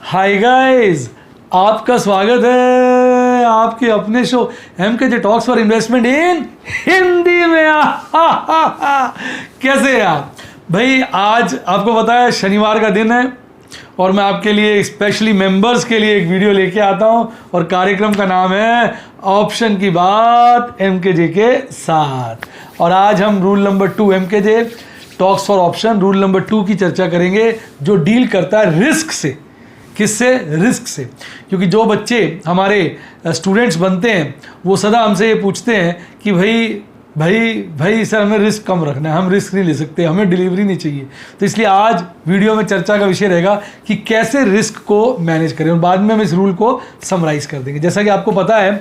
Hi guys, आपका स्वागत है आपके अपने show MKJ talks for investment इन हिंदी में। कैसे हैं आप भाई? आज आपको पता है शनिवार का दिन है और मैं आपके लिए स्पेशली मेंबर्स के लिए एक वीडियो लेके आता हूं और कार्यक्रम का नाम है ऑप्शन की बात MKJ के साथ। और आज हम rule number 2 MKJ talks for option rule number 2 की चर्चा करेंगे, जो डील करता है रिस्क से। किससे? रिस्क से। क्योंकि जो बच्चे हमारे स्टूडेंट्स बनते हैं वो सदा हमसे ये पूछते हैं कि भाई सर हमें रिस्क कम रखना है, हम रिस्क नहीं ले सकते, हमें डिलीवरी नहीं चाहिए। तो इसलिए आज वीडियो में चर्चा का विषय रहेगा कि कैसे रिस्क को मैनेज करें और बाद में हम इस रूल को समराइज कर देंगे। जैसा कि आपको पता है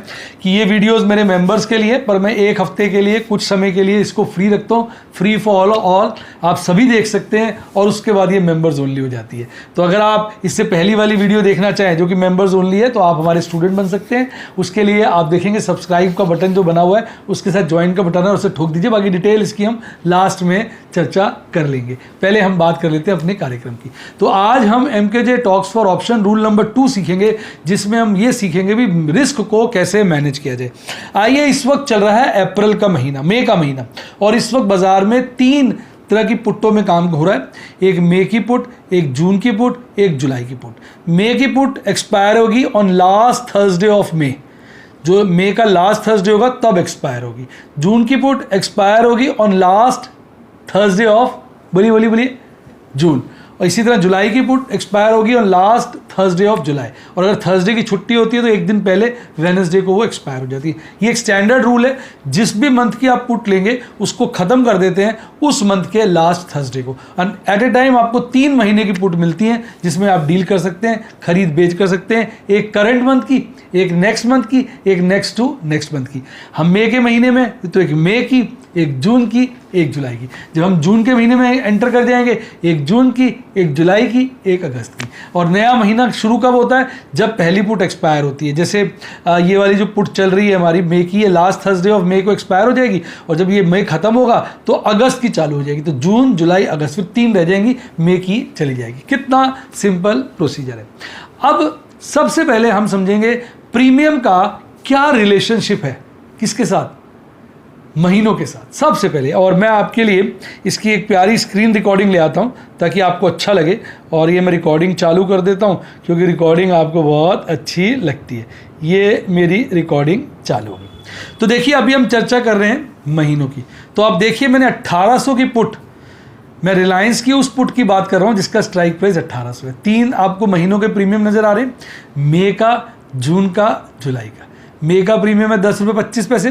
कि ये वीडियोस मेरे मेंबर्स के लिए, पर मैं एक हफ्ते के लिए कुछ समय के लिए इसको फ्री रखता हूँ, फ्री फॉर ऑल। आप सभी देख सकते हैं और उसके बाद ये मेंबर्स ओनली हो जाती है। तो अगर आप इससे पहली वाली वीडियो देखना चाहें जो कि मेंबर्स ओनली है, तो आप हमारे स्टूडेंट बन सकते हैं। उसके लिए आप देखेंगे सब्सक्राइब का बटन जो बना हुआ है, उसके साथ ज्वाइन का बटन है, उसे ठोक दीजिए। बाकी डिटेल इसकी हम लास्ट में चर्चा कर लेंगे। पहले हम बात कर लेते हैं अपने कार्यक्रम की। तो आज हम MKJ talks for option rule number 2 सीखेंगे, जिसमें हम ये सीखेंगे भी रिस्क को कैसे मैनेज किया जाए। आइए, इस वक्त चल रहा है अप्रैल का महीना, मई का महीना, और इस वक्त बाजार में 3 तरह की पुट्टों में काम हो रहा है। एक मई की पुट, एक जून की पुट, एक जुलाई की पुट। मई की पुट एक्सपायर होगी on last Thursday of May, जो मई का लास्ट थर्सडे होगा तब एक्सपायर होगी। जून की पुट एक्सपायर होगी ऑन लास्ट थर्सडे ऑफ बोलिए जून। और इसी तरह जुलाई की पुट एक्सपायर होगी on last Thursday of July. और अगर थर्सडे की छुट्टी होती है तो एक दिन पहले वेडनेसडे को वो एक्सपायर हो जाती है। ये एक स्टैंडर्ड रूल है। जिस भी मंथ की आप पुट लेंगे उसको ख़त्म कर देते हैं उस मंथ के लास्ट थर्सडे को। एट ए टाइम आपको 3 महीने की पुट मिलती हैं, जिसमें आप डील कर सकते हैं, खरीद बेच कर सकते हैं। एक करंट मंथ की, एक नेक्स्ट मंथ की, एक नेक्स्ट टू नेक्स्ट मंथ की। हम मई के महीने में तो एक मई की, एक जून की, एक जुलाई की। जब हम जून के महीने में एंटर कर जाएंगे, एक जून की, एक जुलाई की, एक अगस्त की। और नया महीना शुरू कब होता है? जब पहली पुट एक्सपायर होती है। जैसे ये वाली जो पुट चल रही है हमारी मई की, ये लास्ट थर्सडे ऑफ मई को एक्सपायर हो जाएगी, और जब ये मई खत्म होगा तो अगस्त की चालू हो जाएगी। तो जून, जुलाई, अगस्त, फिर 3 रह जाएंगी, मई की चली जाएगी। कितना सिंपल प्रोसीजर है। अब सबसे पहले हम समझेंगे प्रीमियम का क्या रिलेशनशिप है, किसके साथ? महीनों के साथ सबसे पहले। और मैं आपके लिए इसकी एक प्यारी स्क्रीन रिकॉर्डिंग ले आता हूँ ताकि आपको अच्छा लगे। और ये मैं रिकॉर्डिंग चालू कर देता हूँ क्योंकि रिकॉर्डिंग आपको बहुत अच्छी लगती है। ये मेरी रिकॉर्डिंग चालू होगी। तो देखिए, अभी हम चर्चा कर रहे हैं महीनों की। तो आप देखिए, मैंने 1800 की पुट, मैं रिलायंस की उस पुट की बात कर रहा हूँ जिसका स्ट्राइक प्राइस 1800 है। 3 आपको महीनों के प्रीमियम नज़र आ रहे हैं, मई का, जून का, जुलाई का। मई का प्रीमियम है 10 रुपये 25 पैसे,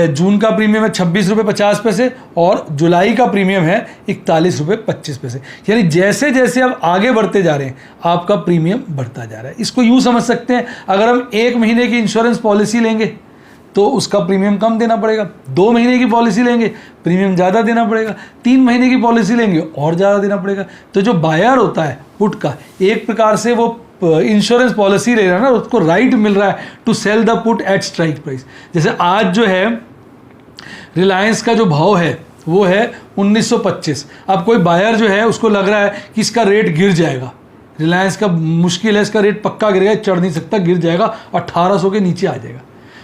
जून का प्रीमियम है 26 रुपये 50 पैसे, और जुलाई का प्रीमियम है 41 रुपये 25 पैसे। यानी जैसे जैसे आप आगे बढ़ते जा रहे हैं आपका प्रीमियम बढ़ता जा रहा है। इसको यूँ समझ सकते हैं, अगर हम 1 महीने की इंश्योरेंस पॉलिसी लेंगे तो उसका प्रीमियम कम देना पड़ेगा। 2 महीने की पॉलिसी लेंगे प्रीमियम ज़्यादा देना पड़ेगा। 3 महीने की पॉलिसी लेंगे और ज़्यादा देना पड़ेगा। तो जो बायर होता है पुट का, एक प्रकार से वो इंश्योरेंस पॉलिसी ले रहा है ना, उसको राइट मिल रहा है to sell the put at strike price. जैसे आज जो है रिलायंस का जो भाव है वो है 1925। अब कोई बायर जो है उसको लग रहा है कि इसका रेट गिर जाएगा, रिलायंस का मुश्किल है, इसका रेट पक्का गिरेगा, चढ़ नहीं सकता, गिर जाएगा, 1800 के नीचे आ जाएगा।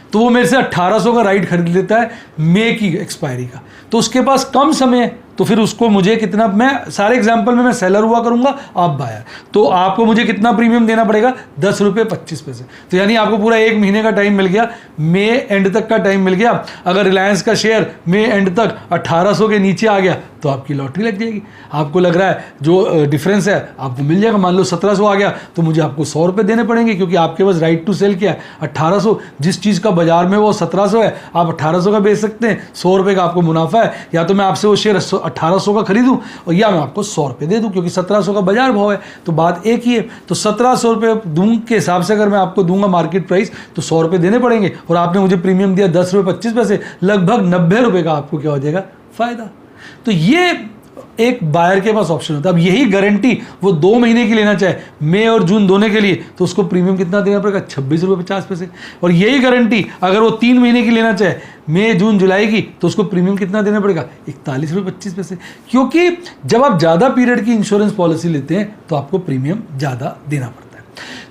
तो वो मेरे से 1800 का राइट खरीद लेता है मई की एक्सपायरी का। तो उसके पास कम समय है, तो फिर उसको मुझे कितना, मैं सारे एग्जांपल में मैं सेलर हुआ करूंगा, आप बायर, तो आपको मुझे कितना प्रीमियम देना पड़ेगा? 10 रुपये 25 पैसे। तो यानी आपको पूरा 1 महीने का टाइम मिल गया, मई एंड तक का टाइम मिल गया। अगर रिलायंस का शेयर मई एंड तक 1800 के नीचे आ गया तो आपकी लॉटरी लग जाएगी। आपको लग रहा है जो डिफरेंस है आपको मिल जाएगा। मान लो 1700 आ गया तो मुझे आपको 100 रुपये देने पड़ेंगे, क्योंकि आपके पास राइट टू सेल क्या है? 1800। जिस चीज़ का बाजार में वो 1700 है आप 1800 का बेच सकते हैं, 100 रुपये का आपको मुनाफा है। या तो मैं आपसे वो शेयर 1800 का खरीदूं और या मैं आपको 100 रुपये दे दूं, क्योंकि 1700 का बाजार भाव है। तो बात एक ही है। तो 1700 रुपये दूं के हिसाब से अगर मैं आपको दूंगा मार्केट प्राइस तो 100 रुपये देने पड़ेंगे, और आपने मुझे प्रीमियम दिया 10 रुपये 25 पैसे, लगभग 90 रुपये का आपको क्या हो जाएगा? फायदा। तो ये एक बायर के पास ऑप्शन होता है। अब यही गारंटी वो 2 महीने की लेना चाहे, मई और जून दोनों के लिए, तो उसको प्रीमियम कितना देना पड़ेगा? 26 रुपये 50 पैसे। और यही गारंटी अगर वो 3 महीने की लेना चाहे, मई जून जुलाई की, तो उसको प्रीमियम कितना देना पड़ेगा? 41 रुपये 25 पैसे। क्योंकि जब आप ज़्यादा पीरियड की इंश्योरेंस पॉलिसी लेते हैं तो आपको प्रीमियम ज़्यादा देना पड़ता है।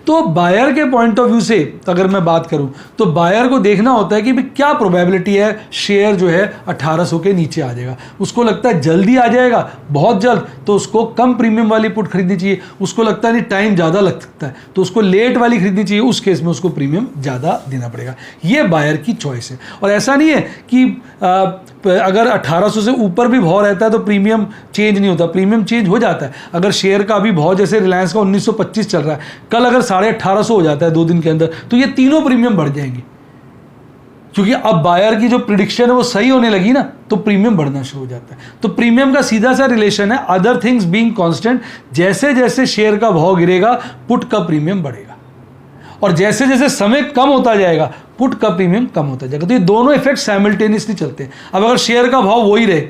तो बायर के पॉइंट ऑफ व्यू से अगर मैं बात करूं तो बायर को देखना होता है कि भाई क्या प्रोबेबिलिटी है शेयर जो है 1800 के नीचे आ जाएगा। उसको लगता है जल्दी आ जाएगा, बहुत जल्द, तो उसको कम प्रीमियम वाली पुट खरीदनी चाहिए। उसको लगता है नहीं टाइम ज़्यादा लग सकता है तो उसको लेट वाली खरीदनी चाहिए, उस केस में उसको प्रीमियम ज़्यादा देना पड़ेगा। ये बायर की चॉइस है। और ऐसा नहीं है कि अगर 1800 से ऊपर भी भाव रहता है तो प्रीमियम चेंज नहीं होता, प्रीमियम चेंज हो जाता है। अगर शेयर का अभी भाव जैसे रिलायंस का 1925 चल रहा है, कल अगर 1850 हो जाता है 2 दिन के अंदर, तो ये तीनों प्रीमियम बढ़ जाएंगे, क्योंकि अब बायर की जो प्रिडिक्शन है वो सही होने लगी ना, तो प्रीमियम बढ़ना शुरू हो जाता है। तो प्रीमियम का सीधा सा रिलेशन है, अदर थिंग्स बीइंग कांस्टेंट, जैसे जैसे शेयर का भाव गिरेगा पुट का प्रीमियम बढ़ेगा, और जैसे जैसे समय कम होता जाएगा पुट का प्रीमियम कम होता जाएगा। तो ये दोनों इफेक्ट साइमल्टेनियसली चलते हैं। अब अगर शेयर का भाव वही रहे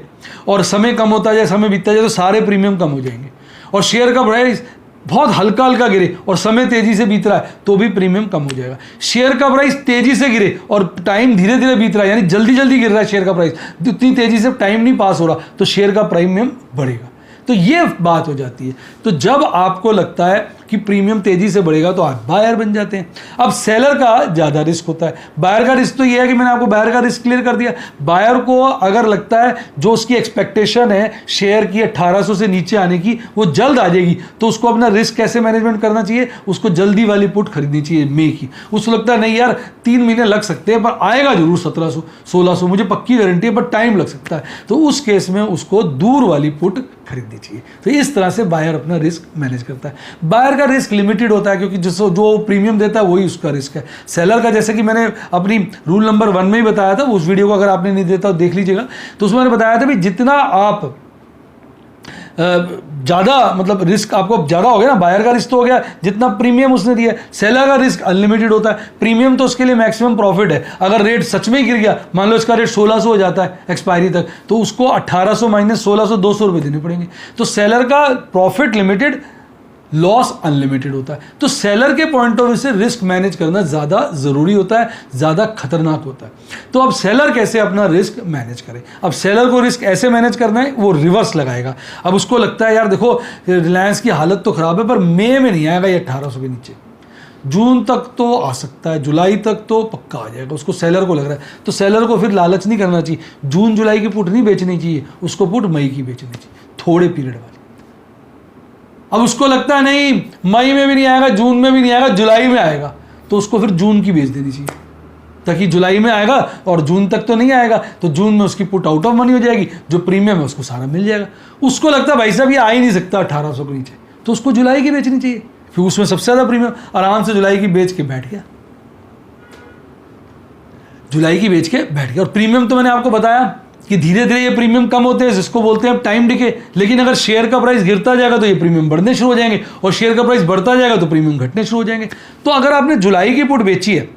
और समय कम होता जाए, समय बीतता जाए, तो सारे प्रीमियम कम हो जाएंगे। और शेयर का प्राइस बहुत हल्का हल्का गिरे और समय तेजी से बीत रहा है तो भी प्रीमियम कम हो जाएगा। शेयर का प्राइस तेजी से गिरे और टाइम धीरे धीरे बीत रहा है, यानी जल्दी जल्दी गिर रहा है शेयर का प्राइस, इतनी तेजी से टाइम नहीं पास हो रहा, तो शेयर का प्रीमियम बढ़ेगा। तो ये बात हो जाती है। तो जब आपको लगता है कि प्रीमियम तेजी से बढ़ेगा तो आप बायर बन जाते हैं। अब सेलर का ज़्यादा रिस्क होता है। बायर का रिस्क तो ये है कि मैंने आपको बायर का रिस्क क्लियर कर दिया। बायर को अगर लगता है जो उसकी एक्सपेक्टेशन है शेयर की 1800 से नीचे आने की वो जल्द आ जाएगी, तो उसको अपना रिस्क कैसे मैनेजमेंट करना चाहिए, उसको जल्दी वाली पुट खरीदनी चाहिए मई की। उसको लगता है नहीं यार 3 महीने लग सकते हैं पर आएगा जरूर 1700 1600, मुझे पक्की गारंटी है, पर टाइम लग सकता है, तो उस केस में उसको दूर वाली पुट खरीदनी चाहिए। तो इस तरह से बायर अपना रिस्क मैनेज करता है। बायर का रिस्क लिमिटेड होता है क्योंकि जो प्रीमियम देता है वही उसका रिस्क है। सेलर का जैसे कि मैंने अपनी रूल नंबर 1 में ही बताया था, उस वीडियो को अगर आपने नहीं देखा तो देख लीजिएगा। तो उसमें मैंने बताया था भी जितना आप ज़्यादा मतलब रिस्क आपको ज़्यादा हो गया ना, बायर का रिस्क तो हो गया जितना प्रीमियम उसने दिया। सेलर का रिस्क अनलिमिटेड होता है। प्रीमियम तो उसके लिए मैक्सिमम प्रॉफिट है। अगर रेट सच में ही गिर गया, मान लो इसका रेट 1600 हो जाता है एक्सपायरी तक, तो उसको 1800 माइनस 1600 200 रुपये देने पड़ेंगे। तो सेलर का प्रॉफिट लिमिटेड, लॉस अनलिमिटेड होता है। तो सेलर के पॉइंट ऑफ व्यू से रिस्क मैनेज करना ज़्यादा ज़रूरी होता है, ज़्यादा खतरनाक होता है। तो अब सेलर कैसे अपना रिस्क मैनेज करे? अब सेलर को रिस्क ऐसे मैनेज करना है, वो रिवर्स लगाएगा। अब उसको लगता है यार देखो रिलायंस की हालत तो ख़राब है पर मई में नहीं आएगा ये 1800 के नीचे, जून तक तो आ सकता है, जुलाई तक तो पक्का आ जाएगा, उसको सेलर को लग रहा है। तो सेलर को फिर लालच नहीं करना चाहिए, जून जुलाई की पुट नहीं बेचनी चाहिए, उसको पुट मई की बेचनी चाहिए, थोड़े पीरियड वाली। अब उसको लगता है नहीं मई में भी नहीं आएगा, जून में भी नहीं आएगा, जुलाई में आएगा, तो उसको फिर जून की बेच देनी चाहिए, ताकि जुलाई में आएगा और जून तक तो नहीं आएगा, तो जून में उसकी पुट आउट ऑफ मनी हो जाएगी, जो प्रीमियम है उसको सारा मिल जाएगा। उसको लगता है भाई साहब ये आ ही नहीं सकता 1800 के नीचे, तो उसको जुलाई की बेचनी चाहिए, फिर उसमें सबसे ज़्यादा प्रीमियम, आराम से जुलाई की बेच के बैठ गया, जुलाई की बेच के बैठ गया। और प्रीमियम तो मैंने आपको बताया कि धीरे धीरे ये प्रीमियम कम होते हैं, जिसको बोलते हैं टाइम डिके। लेकिन अगर शेयर का प्राइस गिरता जाएगा तो ये प्रीमियम बढ़ने शुरू हो जाएंगे, और शेयर का प्राइस बढ़ता जाएगा तो प्रीमियम घटने शुरू हो जाएंगे। तो अगर आपने जुलाई की पुट बेची है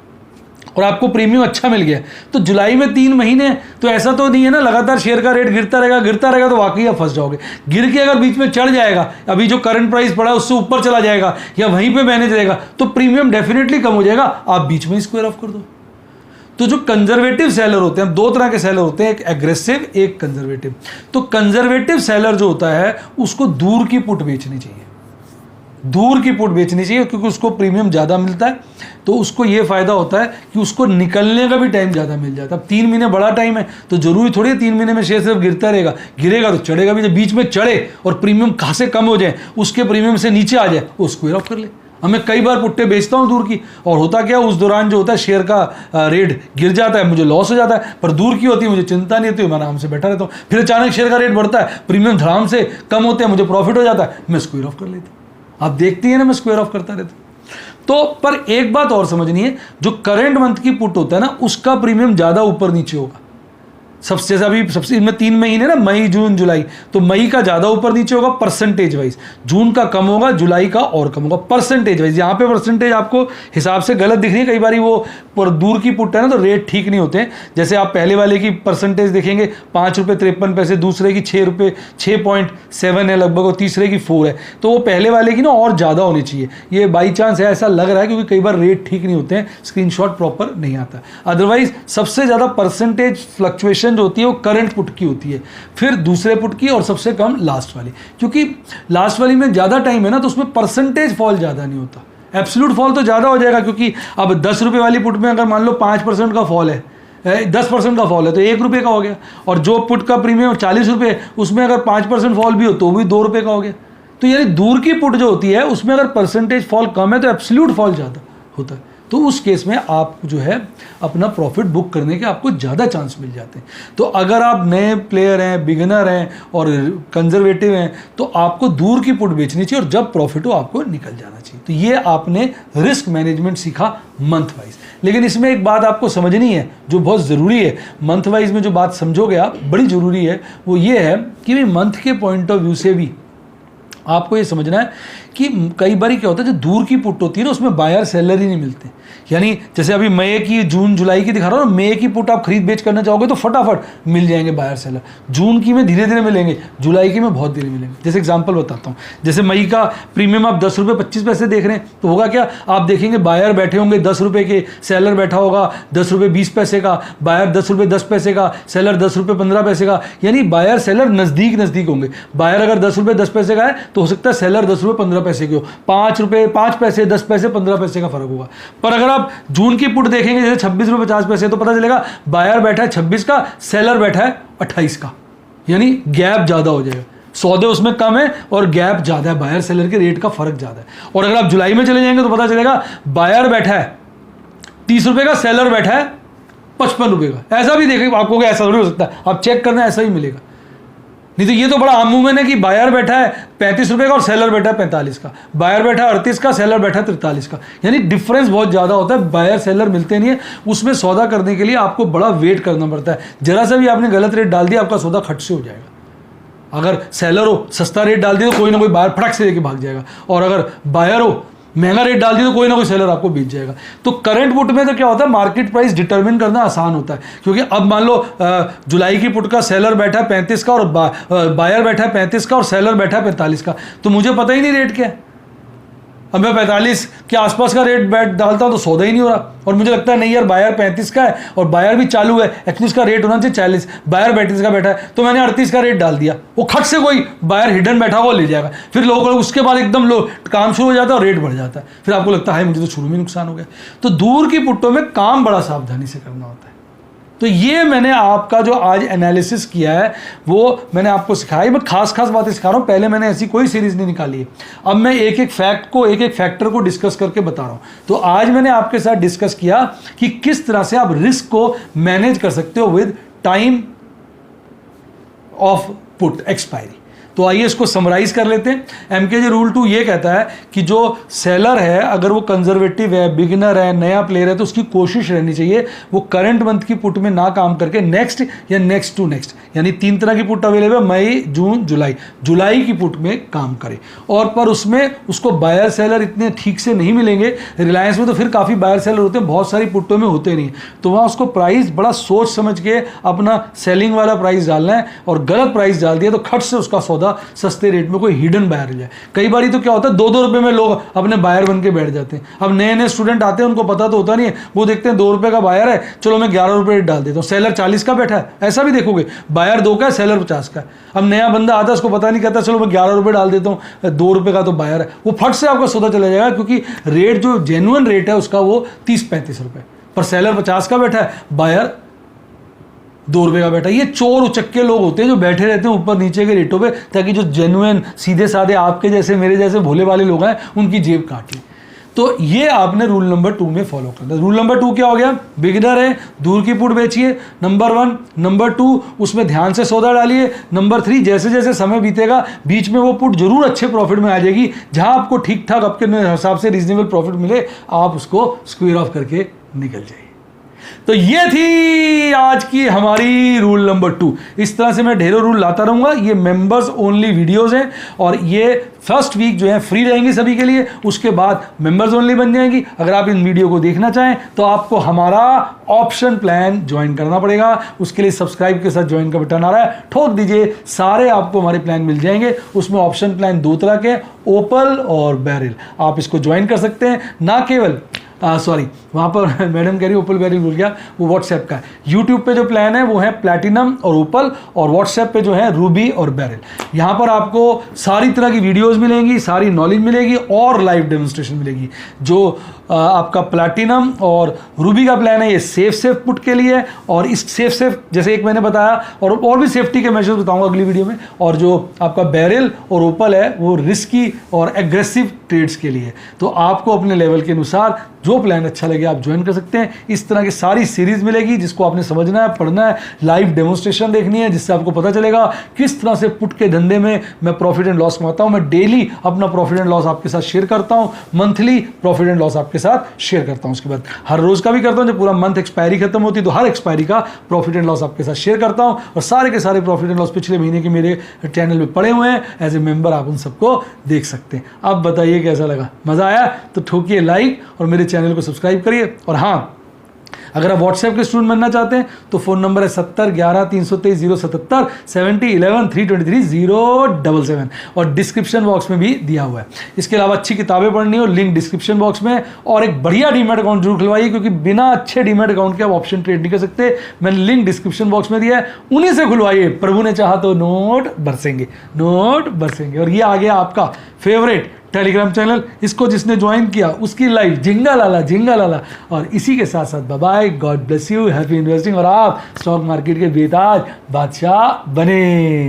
और आपको प्रीमियम अच्छा मिल गया, तो जुलाई में 3 महीने, तो ऐसा तो नहीं है ना लगातार शेयर का रेट गिरता रहेगा, तो वाकई आप फंस जाओगे। गिर के अगर बीच में चढ़ जाएगा, अभी जो करंट प्राइस पड़ा है उससे ऊपर चला जाएगा या वहीं पे मैनेज रहेगा, तो प्रीमियम डेफिनेटली कम हो जाएगा, आप बीच में स्क्वायर ऑफ कर दो। तो जो कंजर्वेटिव सेलर होते हैं, 2 तरह के सेलर होते हैं, एक एग्रेसिव एक कंजर्वेटिव। तो कंजर्वेटिव सेलर जो होता है उसको दूर की पुट बेचनी चाहिए, दूर की पुट बेचनी चाहिए, क्योंकि उसको प्रीमियम ज़्यादा मिलता है। तो उसको ये फ़ायदा होता है कि उसको निकलने का भी टाइम ज़्यादा मिल जाता है। अब 3 महीने बड़ा टाइम है, तो ज़रूरी थोड़ी है 3 महीने में शेयर सिर्फ गिरता रहेगा, गिरेगा तो चढ़ेगा भी। जब बीच में चढ़े और प्रीमियम खासे कम हो जाए, उसके प्रीमियम से नीचे आ जाए, वो स्क्वायर ऑफ कर ले। मैं कई बार पुट्टे बेचता हूँ दूर की, और होता क्या उस दौरान जो होता है शेयर का रेट गिर जाता है, मुझे लॉस हो जाता है, पर दूर की होती है मुझे चिंता नहीं होती, मैं आराम से बैठा रहता हूँ। फिर अचानक शेयर का रेट बढ़ता है, प्रीमियम धड़ाम से कम होते हैं, मुझे प्रॉफिट हो जाता है, मैं स्क्वायर ऑफ कर लेता हूँ। आप देखती हैं ना, मैं स्क्वायर ऑफ करता रहता हूँ। तो पर एक बात और समझनी है, जो करंट मंथ की पुट होता है ना, उसका प्रीमियम ज़्यादा ऊपर नीचे होगा। सबसे अभी सबसे इनमें 3 महीने ना, मई जून जुलाई, तो मई का ज़्यादा ऊपर नीचे होगा परसेंटेज वाइज, जून का कम होगा, जुलाई का और कम होगा परसेंटेज वाइज। यहाँ पे परसेंटेज आपको हिसाब से गलत दिख रही है कई बार, वो पर दूर की पुट है ना, तो रेट ठीक नहीं होते हैं। जैसे आप पहले वाले की परसेंटेज देखेंगे 5 रुपये 53 पैसे, दूसरे की 6 रुपये 6.7 है लगभग, और तीसरे की 4 है, तो वो पहले वाले की ना और ज़्यादा होनी चाहिए। ये बाई चांस है, ऐसा लग रहा है, क्योंकि कई बार रेट ठीक नहीं होते हैं, स्क्रीनशॉट प्रॉपर नहीं आता। अदरवाइज सबसे ज़्यादा परसेंटेज फ्लक्चुएशन जो होती है वो करंट पुट की होती है, फिर दूसरे पुट की, और सबसे कम लास्ट वाली। क्योंकि लास्ट वाली में ज़्यादा टाइम है ना, तो उसमें परसेंटेज फॉल ज़्यादा नहीं होता, एब्सोल्यूट फॉल तो ज़्यादा हो जाएगा, क्योंकि अब 10 रुपये वाली पुट में अगर मान लो 5% का फॉल है, 10% का फॉल है तो 1 रुपये का हो गया, और जो पुट का प्रीमियम 40 रुपये, उसमें अगर 5% फॉल भी हो तो भी 2 रुपये का हो गया। तो यानी दूर की पुट जो होती है उसमें अगर परसेंटेज फॉल कम है तो एब्सोल्यूट फॉल ज़्यादा होता है, तो उस केस में आप जो है अपना प्रॉफिट बुक करने के आपको ज़्यादा चांस मिल जाते हैं। तो अगर आप नए प्लेयर हैं, बिगिनर हैं और कंजर्वेटिव हैं, तो आपको दूर की पुट बेचनी चाहिए और जब प्रॉफिट हो आपको निकल जाना चाहिए। तो ये आपने रिस्क मैनेजमेंट सीखा मंथ वाइज। लेकिन इसमें एक बात आपको समझनी है जो बहुत ज़रूरी है, मंथ वाइज में जो बात समझोगे आप बड़ी ज़रूरी है, वो ये है कि भाई मंथ के पॉइंट ऑफ व्यू से भी आपको ये समझना है कि कई बार क्या होता है, जो दूर की पुट होती है ना उसमें बायर सेलर ही नहीं मिलते। यानी जैसे अभी मई की, जून जुलाई की दिखा रहा हूँ ना, मई की पुट आप खरीद बेच करना चाहोगे तो फटाफट मिल जाएंगे बायर सेलर, जून की में धीरे धीरे मिलेंगे, जुलाई की में बहुत धीरे मिलेंगे। जैसे एग्जांपल बताता हूँ, जैसे मई का प्रीमियम आप 10 रुपये 25 पैसे देख रहे हैं, तो होगा क्या, आप देखेंगे बायर बैठे होंगे 10 रुपये के, सेलर बैठा होगा 10 रुपये 20 पैसे का, बायर 10 रुपये 10 पैसे का, सेलर 10 रुपये 15 पैसे का, यानी बायर सेलर नज़दीक होंगे। बायर अगर 10 रुपये 10 पैसे का है तो हो सकता है सेलर 10 रुपये 15 पैसे की हो, 5 रुपये 5 पैसे 10 पैसे 15 पैसे का फर्क होगा। पर अगर आप जून की पुट देखेंगे जैसे 26 रुपये 50 पैसे, तो पता चलेगा बायर बैठा है 26 का, सेलर बैठा है 28 का, यानी गैप ज़्यादा हो जाएगा, सौदे उसमें कम है और गैप ज़्यादा है, बायर सेलर के रेट का फर्क ज़्यादा है। और अगर आप जुलाई में चले जाएंगे तो पता चलेगा बायर बैठा है 30 रुपये का, सेलर बैठा है 55 रुपये का। ऐसा भी देखेंगे आपको, ऐसा थोड़ी हो सकता है, आप चेक करना ऐसा ही मिलेगा। नहीं तो ये तो बड़ा आम मूवमेंट है कि बायर बैठा है 35 रुपये का और सेलर बैठा है 45 का, बायर बैठा है 38 का, सेलर बैठा है 43 का, यानी डिफरेंस बहुत ज़्यादा होता है, बायर सेलर मिलते नहीं है। उसमें सौदा करने के लिए आपको बड़ा वेट करना पड़ता है, जरा सा भी आपने गलत रेट डाल दिया आपका सौदा खट से हो जाएगा। अगर सेलर हो सस्ता रेट डाल दिया तो कोई ना कोई बायर फटक से लेके भाग जाएगा, और अगर बायर हो महंगा रेट डाल दिया तो कोई ना कोई सेलर आपको बेच जाएगा। तो करंट पुट में तो क्या होता है, मार्केट प्राइस डिटरमिन करना आसान होता है, क्योंकि अब मान लो जुलाई की पुट का सेलर बैठा है 35 का और बायर बैठा है 35 का और सेलर बैठा है 45 का, तो मुझे पता ही नहीं रेट क्या है। अब मैं 45 के आसपास का रेट बैठ डालता हूँ तो सौदा ही नहीं हो रहा, और मुझे लगता है नहीं यार बायर 35 का है और बायर भी चालू है, एक्चुअली उसका रेट होना चाहिए 40, बायर 35 का बैठा है तो मैंने 38 का रेट डाल दिया, वो खट से कोई बायर हिडन बैठा हुआ ले जाएगा, फिर लोगों उसके बाद एकदम लो काम शुरू हो जाता है और रेट बढ़ जाता है, फिर आपको लगता है मुझे तो शुरू में नुकसान हो गया। तो दूर की पुट्टों में काम बड़ा सावधानी से करना होता है। तो ये मैंने आपका जो आज एनालिसिस किया है वो मैंने आपको सिखाया, मैं खास बातें सिखा रहा हूँ, पहले मैंने ऐसी कोई सीरीज नहीं निकाली है। अब मैं एक एक फैक्टर को डिस्कस करके बता रहा हूँ। तो आज मैंने आपके साथ डिस्कस किया कि किस तरह से आप रिस्क को मैनेज कर सकते हो with time of put expiry. तो आइए इसको समराइज कर लेते हैं। एमकेजे रूल 2 ये कहता है कि जो सेलर है अगर वो कंजर्वेटिव है, बिगिनर है, नया प्लेयर है, तो उसकी कोशिश रहनी चाहिए वो करंट मंथ की पुट में ना काम करके नेक्स्ट या नेक्स्ट टू नेक्स्ट, यानी 3 तरह की पुट अवेलेबल है, मई जून जुलाई की पुट में काम करे। और पर उसमें उसको बायर सेलर इतने ठीक से नहीं मिलेंगे। रिलायंस में तो फिर काफ़ी बायर सेलर होते हैं, बहुत सारी पुट्टों में होते नहीं, तो वहाँ उसको प्राइस बड़ा सोच समझ के अपना सेलिंग वाला प्राइस डालना है, और गलत प्राइस डाल दिया तो खट से उसका सौदा सस्ते रेट में कोई हिडन बायर ले जाए। कई बार तो क्या होता है 2-2 रुपए में लोग अपने बायर बन के बैठ जाते हैं। अब नए स्टूडेंट आते हैं उनको पता तो होता नहीं है, वो देखते हैं 2 रुपए का बायर है, चलो मैं 11 रुपए डाल देता हूँ, सेलर 40 का बैठा है, ऐसा भी देखोगे, बायर 2 का है सेलर 50 का है। अब नया बंदा आता है उसको पता नहीं, कहता चलो मैं 11 रुपए डाल देता हूँ, 2 रुपए का तो बायर है, वो फट से आपका सौदा चला जाएगा, क्योंकि रेट जो जेन्युइन रेट है उसका वो 30-35 रुपए, पर सेलर 50 का बैठा है, बायर 2 रुपये का बैठा। ये चोर उचक्के लोग होते हैं जो बैठे रहते हैं ऊपर नीचे के रेटों पे, ताकि जो जेन्युइन सीधे साधे आपके जैसे मेरे जैसे भोले वाले लोग हैं उनकी जेब काट ले। तो ये आपने रूल नंबर 2 में फॉलो करना है। रूल नंबर 2 क्या हो गया, बिगिनर है दूर की पुट बेचिए, नंबर 1। नंबर 2 उसमें ध्यान से सौदा डालिए। नंबर 3 जैसे जैसे समय बीतेगा बीच में वो पुट जरूर अच्छे प्रॉफिट में आ जाएगी, जहां आपको ठीक ठाक आपके हिसाब से रीजनेबल प्रॉफिट मिले आप उसको स्क्वेयर ऑफ करके निकल जाइए। तो ये थी आज की हमारी रूल नंबर 2। इस तरह से मैं ढेरों रूल लाता रहूंगा। ये मेंबर्स ओनली वीडियोस हैं और ये फर्स्ट वीक जो है फ्री रहेंगी सभी के लिए, उसके बाद मेंबर्स ओनली बन जाएंगी। अगर आप इन वीडियो को देखना चाहें तो आपको हमारा ऑप्शन प्लान ज्वाइन करना पड़ेगा। उसके लिए सब्सक्राइब के साथ ज्वाइन का बटन आ रहा है, ठोक दीजिए, सारे आपको हमारे प्लान मिल जाएंगे। उसमें ऑप्शन प्लान 2 तरह के, ओपल और बैरिल। आप इसको ज्वाइन कर सकते हैं। ना केवल सॉरी वहाँ पर मैडम कह रही ओपल बेरिल भूल गया, वो व्हाट्सएप का है। यूट्यूब पे जो प्लान है वो है प्लैटिनम और ओपल, और व्हाट्सएप पे जो है रूबी और बेरिल। यहाँ पर आपको सारी तरह की वीडियोस मिलेंगी, सारी नॉलेज मिलेगी और लाइव डेमोन्स्ट्रेशन मिलेगी। जो आपका प्लैटिनम और रूबी का प्लान है ये सेफ पुट के लिए, और इस सेफ जैसे एक मैंने बताया, और भी सेफ्टी के मेजर्स बताऊंगा अगली वीडियो में। और जो आपका बेरिल और ओपल है वो रिस्की और एग्रेसिव ट्रेड्स के लिए। तो आपको अपने लेवल के अनुसार जो प्लान अच्छा लगे आप ज्वाइन कर सकते हैं। इस तरह की सारी सीरीज मिलेगी जिसको आपने समझना है, पढ़ना है, लाइव डेमोन्स्ट्रेशन देखनी है, जिससे आपको पता चलेगा किस तरह से पुट के धंधे में मैं प्रॉफिट एंड लॉस कमाता हूं। मैं डेली अपना प्रॉफिट एंड लॉस आपके साथ शेयर करता हूं, मंथली प्रॉफिट एंड लॉस आपके साथ शेयर करता हूं। उसके बाद हर रोज का भी करता हूं, जब पूरा मंथ एक्सपायरी खत्म होती है तो हर एक्सपायरी का प्रॉफिट एंड लॉस आपके साथ शेयर करता हूं। और सारे के सारे प्रॉफिट एंड लॉस पिछले महीने के मेरे चैनल में पड़े हुए हैं, एज ए मेंबर आप उन सबको देख सकते हैं। अब बताइए कैसा लगा, मजा आया तो ठोकिए लाइक और मेरे चैनल को सब्सक्राइब करिए। और हाँ, अगर आप व्हाट्सएप के स्टूडेंट बनना चाहते हैं तो फोन नंबर है 70 11 323 077 70 11 323 077, और डिस्क्रिप्शन बॉक्स में भी दिया हुआ है। इसके अलावा अच्छी किताबें पढ़नी हो, लिंक डिस्क्रिप्शन बॉक्स में, और एक बढ़िया डीमैट अकाउंट जरूर खुलवाइए, क्योंकि बिना अच्छे डीमैट अकाउंट के आप ऑप्शन ट्रेड नहीं कर सकते। मैंने लिंक डिस्क्रिप्शन बॉक्स में दिया है, उन्हीं से खुलवाइए। प्रभु ने चाहा तो नोट बरसेंगे, नोट बरसेंगे। और ये आ गया आपका फेवरेट टेलीग्राम चैनल, इसको जिसने ज्वाइन किया उसकी लाइफ झिंगा लाला। और इसी के साथ साथ bye bye, God bless you, happy investing, और आप स्टॉक मार्केट के बेताज बादशाह बने।